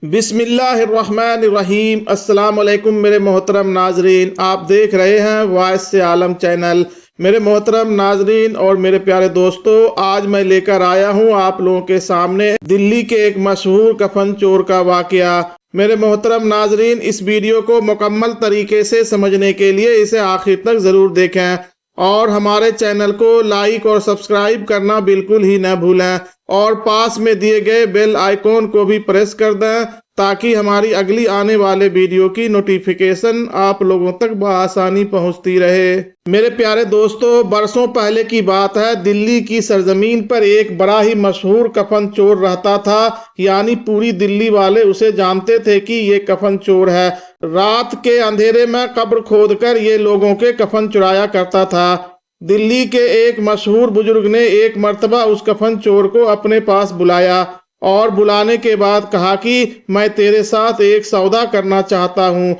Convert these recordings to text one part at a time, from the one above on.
بسم اللہ الرحمن الرحیم۔ السلام علیکم میرے محترم ناظرین، آپ دیکھ رہے ہیں وائس سے عالم چینل۔ میرے محترم ناظرین اور میرے پیارے دوستو، آج میں لے کر آیا ہوں آپ لوگوں کے سامنے دلی کے ایک مشہور کفن چور کا واقعہ۔ میرے محترم ناظرین، اس ویڈیو کو مکمل طریقے سے سمجھنے کے لیے اسے آخر تک ضرور دیکھیں اور ہمارے چینل کو لائک اور سبسکرائب کرنا بالکل ہی نہ بھولیں، اور پاس میں دیے گئے بیل آئیکن کو بھی پریس کر دیں تاکہ ہماری اگلی آنے والے ویڈیو کی نوٹیفیکیشن آپ لوگوں تک بآسانی پہنچتی رہے۔ میرے پیارے دوستو، برسوں پہلے کی بات ہے، دلی کی سرزمین پر ایک بڑا ہی مشہور کفن چور رہتا تھا، یعنی پوری دلی والے اسے جانتے تھے کہ یہ کفن چور ہے۔ رات کے اندھیرے میں قبر کھود کر یہ لوگوں کے کفن چرایا کرتا تھا۔ دلی کے ایک مشہور بزرگ نے ایک مرتبہ اس کفن چور کو اپنے پاس بلایا اور بلانے کے بعد کہا کہ میں تیرے ساتھ ایک سودا کرنا چاہتا ہوں۔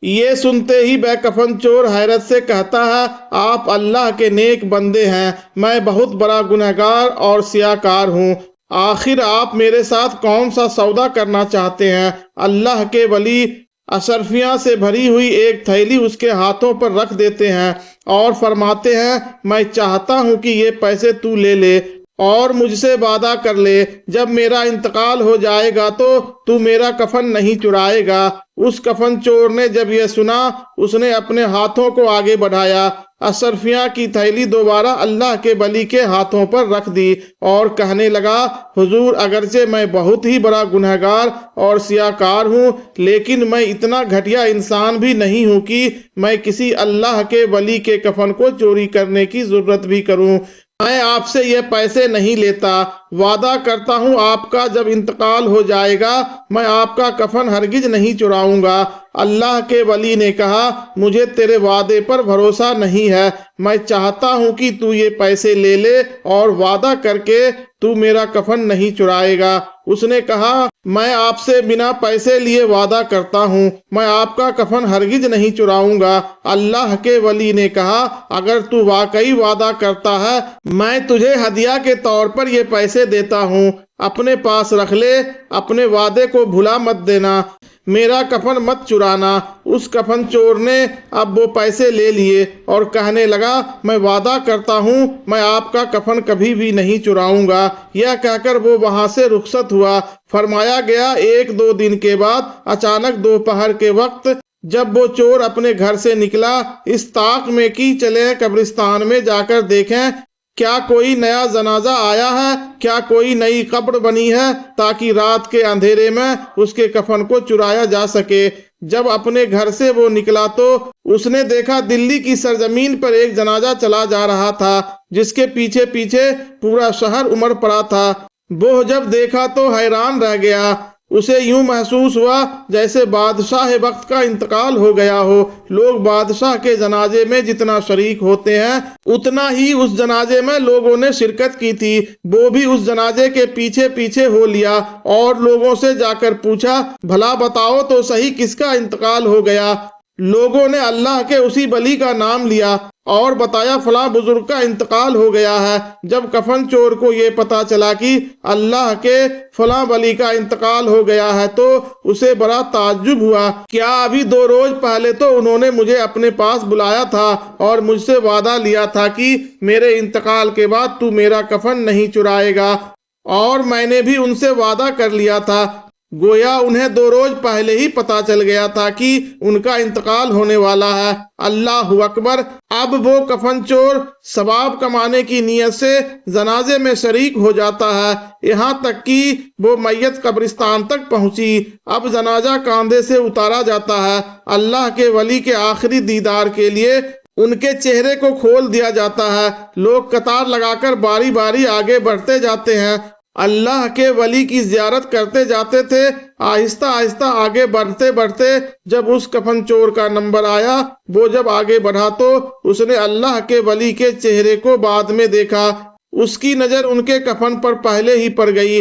یہ سنتے ہی وہ کفن چور حیرت سے کہتا ہے، آپ اللہ کے نیک بندے ہیں، میں بہت بڑا گنہگار اور سیاہکار ہوں، آخر آپ میرے ساتھ کون سا سودا کرنا چاہتے ہیں؟ اللہ کے ولی اشرفیاں سے بھری ہوئی ایک تھیلی اس کے ہاتھوں پر رکھ دیتے ہیں اور فرماتے ہیں، میں چاہتا ہوں کہ یہ پیسے تو لے لے اور مجھ سے وعدہ کر لے، جب میرا انتقال ہو جائے گا تو میرا کفن نہیں چرائے گا۔ اس کفن چور نے جب یہ سنا، اس نے اپنے ہاتھوں کو آگے بڑھایا، اشرفیاں کی تھیلی دوبارہ اللہ کے ولی کے ہاتھوں پر رکھ دی اور کہنے لگا، حضور، اگرچہ میں بہت ہی بڑا گنہگار اور سیاہکار ہوں، لیکن میں اتنا گھٹیا انسان بھی نہیں ہوں کہ میں کسی اللہ کے ولی کے کفن کو چوری کرنے کی ضرورت بھی کروں۔ میں آپ سے یہ پیسے نہیں لیتا، وعدہ کرتا ہوں آپ کا جب انتقال ہو جائے گا میں آپ کا کفن ہرگز نہیں چراؤں گا۔ اللہ کے ولی نے کہا، مجھے تیرے وعدے پر بھروسہ نہیں ہے، میں چاہتا ہوں کہ تو یہ پیسے لے لے اور وعدہ کر کے تو میرا کفن نہیں چرائے گا۔ اس نے کہا، میں آپ سے بنا پیسے لیے وعدہ کرتا ہوں، میں آپ کا کفن ہرگز نہیں چراؤں گا۔ اللہ کے ولی نے کہا، اگر تو واقعی وعدہ کرتا ہے میں تجھے ہدیہ کے طور پر یہ پیسے دیتا ہوں، اپنے پاس رکھ لے، اپنے وعدے کو بھلا مت دینا، میرا کفن مت چرانا۔ اس کفن چور نے اب وہ پیسے لے لیے اور کہنے لگا، میں وعدہ کرتا ہوں میں آپ کا کفن کبھی بھی نہیں چراؤں گا۔ یہ کہہ کر وہ وہاں سے رخصت ہوا۔ فرمایا گیا، ایک دو دن کے بعد اچانک دوپہر کے وقت جب وہ چور اپنے گھر سے نکلا، اس طاق میں کہ چلے قبرستان میں جا کر دیکھیں کیا کوئی نیا جنازہ آیا ہے، کیا کوئی نئی قبر بنی ہے تاکہ رات کے اندھیرے میں اس کے کفن کو چرایا جا سکے۔ جب اپنے گھر سے وہ نکلا تو اس نے دیکھا دلی کی سرزمین پر ایک جنازہ چلا جا رہا تھا جس کے پیچھے پیچھے پورا شہر امڑ پڑا تھا۔ وہ جب دیکھا تو حیران رہ گیا، اسے یوں محسوس ہوا جیسے بادشاہ وقت کا انتقال ہو گیا ہو۔ لوگ بادشاہ کے جنازے میں جتنا شریک ہوتے ہیں اتنا ہی اس جنازے میں لوگوں نے شرکت کی تھی۔ وہ بھی اس جنازے کے پیچھے پیچھے ہو لیا اور لوگوں سے جا کر پوچھا، بھلا بتاؤ تو صحیح کس کا انتقال ہو گیا؟ لوگوں نے اللہ کے اسی ولی کا نام لیا اور بتایا، فلاں بزرگ کا انتقال ہو گیا ہے۔ جب کفن چور کو یہ پتا چلا کہ اللہ کے فلاں ولی کا انتقال ہو گیا ہے تو اسے بڑا تعجب ہوا، کیا ابھی 2 روز پہلے تو انہوں نے مجھے اپنے پاس بلایا تھا اور مجھ سے وعدہ لیا تھا کہ میرے انتقال کے بعد تو میرا کفن نہیں چرائے گا، اور میں نے بھی ان سے وعدہ کر لیا تھا۔ گویا انہیں 2 روز پہلے ہی پتا چل گیا تھا کہ ان کا انتقال ہونے والا ہے۔ اللہ اکبر! اب وہ کفن چور ثواب کمانے کی نیت سے جنازے میں شریک ہو جاتا ہے، یہاں تک کہ وہ میت قبرستان تک پہنچی۔ اب جنازہ کاندھے سے اتارا جاتا ہے، اللہ کے ولی کے آخری دیدار کے لیے ان کے چہرے کو کھول دیا جاتا ہے۔ لوگ قطار لگا کر باری باری آگے بڑھتے جاتے ہیں، اللہ کے ولی کی زیارت کرتے جاتے تھے۔ آہستہ آہستہ آگے بڑھتے بڑھتے جب اس کفن چور کا نمبر آیا، وہ جب آگے بڑھا تو اس نے اللہ کے ولی کے چہرے کو بعد میں دیکھا۔ اس کی نظر ان کے کفن پر پہلے ہی پڑ گئی۔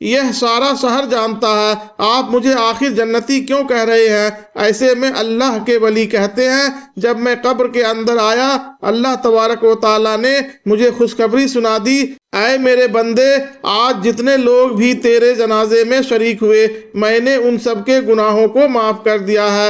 یہ سارا شہر جانتا ہے، آپ مجھے آخر جنتی کیوں کہہ رہے ہیں؟ ایسے میں اللہ کے ولی کہتے ہیں، جب میں قبر کے اندر آیا، اللہ تبارک و تعالیٰ نے مجھے خوشخبری سنا دی، اے میرے بندے، آج جتنے لوگ بھی تیرے جنازے میں شریک ہوئے، میں نے ان سب کے گناہوں کو معاف کر دیا ہے،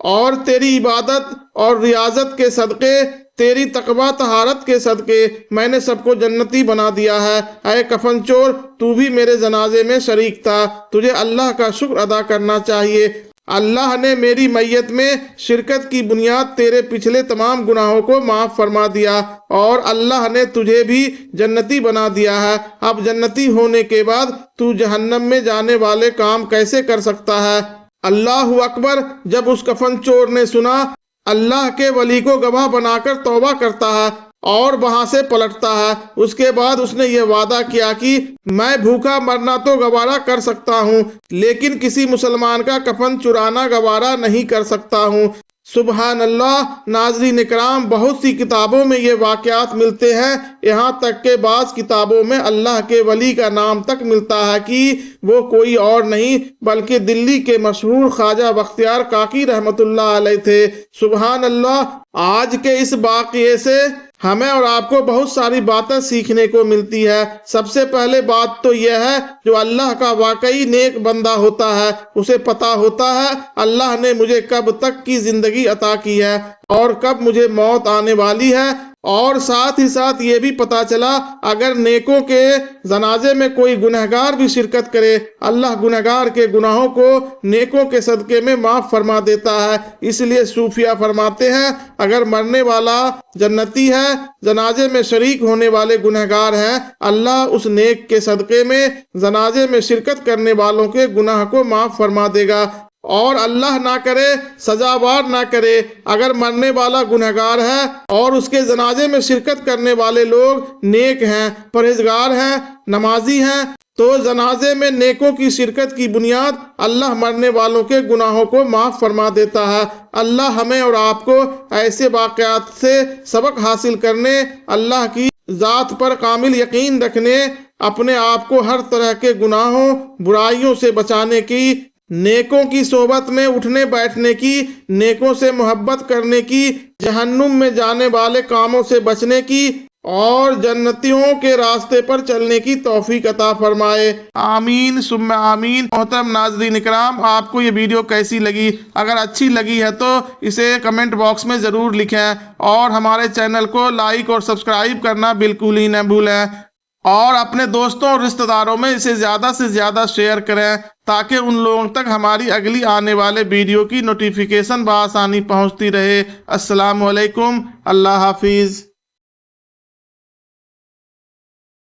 اور تیری عبادت اور ریاضت کے صدقے، تیری تقویٰ طہارت کے صدقے میں نے سب کو جنتی بنا دیا ہے۔ اے کفن چور، تو بھی میرے جنازے میں شریک تھا، تجھے اللہ کا شکر ادا کرنا چاہیے۔ اللہ نے میری میت میں شرکت کی بنیاد تیرے پچھلے تمام گناہوں کو معاف فرما دیا، اور اللہ نے تجھے بھی جنتی بنا دیا ہے۔ اب جنتی ہونے کے بعد تو جہنم میں جانے والے کام کیسے کر سکتا ہے؟ اللہ اکبر! جب اس کفن چور نے سنا، اللہ کے ولی کو گواہ بنا کر توبہ کرتا ہے اور وہاں سے پلٹتا ہے، اس کے بعد اس نے یہ وعدہ کیا کہ میں بھوکا مرنا تو گوارا کر سکتا ہوں، لیکن کسی مسلمان کا کفن چرانا گوارا نہیں کر سکتا ہوں۔ سبحان اللہ! ناظرین اکرام، بہت سی کتابوں میں یہ واقعات ملتے ہیں، یہاں تک کہ بعض کتابوں میں اللہ کے ولی کا نام تک ملتا ہے کہ وہ کوئی اور نہیں بلکہ دلی کے مشہور خواجہ بختیار کاکی رحمت اللہ علیہ تھے۔ سبحان اللہ! آج کے اس واقعے سے ہمیں اور آپ کو بہت ساری باتیں سیکھنے کو ملتی ہے۔ سب سے پہلے بات تو یہ ہے، جو اللہ کا واقعی نیک بندہ ہوتا ہے اسے پتا ہوتا ہے اللہ نے مجھے کب تک کی زندگی عطا کی ہے اور کب مجھے موت آنے والی ہے، اور ساتھ ہی ساتھ یہ بھی پتا چلا اگر نیکوں کے جنازے میں کوئی گنہگار بھی شرکت کرے، اللہ گنہگار کے گناہوں کو نیکوں کے صدقے میں معاف فرما دیتا ہے۔ اس لیے صوفیہ فرماتے ہیں اگر مرنے والا جنتی ہے، جنازے میں شریک ہونے والے گنہگار ہیں، اللہ اس نیک کے صدقے میں جنازے میں شرکت کرنے والوں کے گناہ کو معاف فرما دے گا، اور اللہ نہ کرے، سزاوار نہ کرے، اگر مرنے والا گنہگار ہے اور اس کے جنازے میں شرکت کرنے والے لوگ نیک ہیں، پرہیزگار ہیں، نمازی ہیں، تو جنازے میں نیکوں کی شرکت کی بنیاد اللہ مرنے والوں کے گناہوں کو معاف فرما دیتا ہے۔ اللہ ہمیں اور آپ کو ایسے واقعات سے سبق حاصل کرنے، اللہ کی ذات پر کامل یقین رکھنے، اپنے آپ کو ہر طرح کے گناہوں، برائیوں سے بچانے کی، نیکوں کی صحبت میں اٹھنے بیٹھنے کی، نیکوں سے محبت کرنے کی، جہنم میں جانے والے کاموں سے بچنے کی، اور جنتیوں کے راستے پر چلنے کی توفیق عطا فرمائے۔ آمین ثم آمین۔ محترم ناظرین اکرام، آپ کو یہ ویڈیو کیسی لگی؟ اگر اچھی لگی ہے تو اسے کمنٹ باکس میں ضرور لکھیں، اور ہمارے چینل کو لائک اور سبسکرائب کرنا بالکل ہی نہ بھولیں، اور اپنے دوستوں اور رشتہ داروں میں اسے زیادہ سے زیادہ شیئر کریں تاکہ ان لوگوں تک ہماری اگلی آنے والے ویڈیو کی نوٹیفیکیشن بآسانی پہنچتی رہے۔ السلام علیکم، اللہ حافظ۔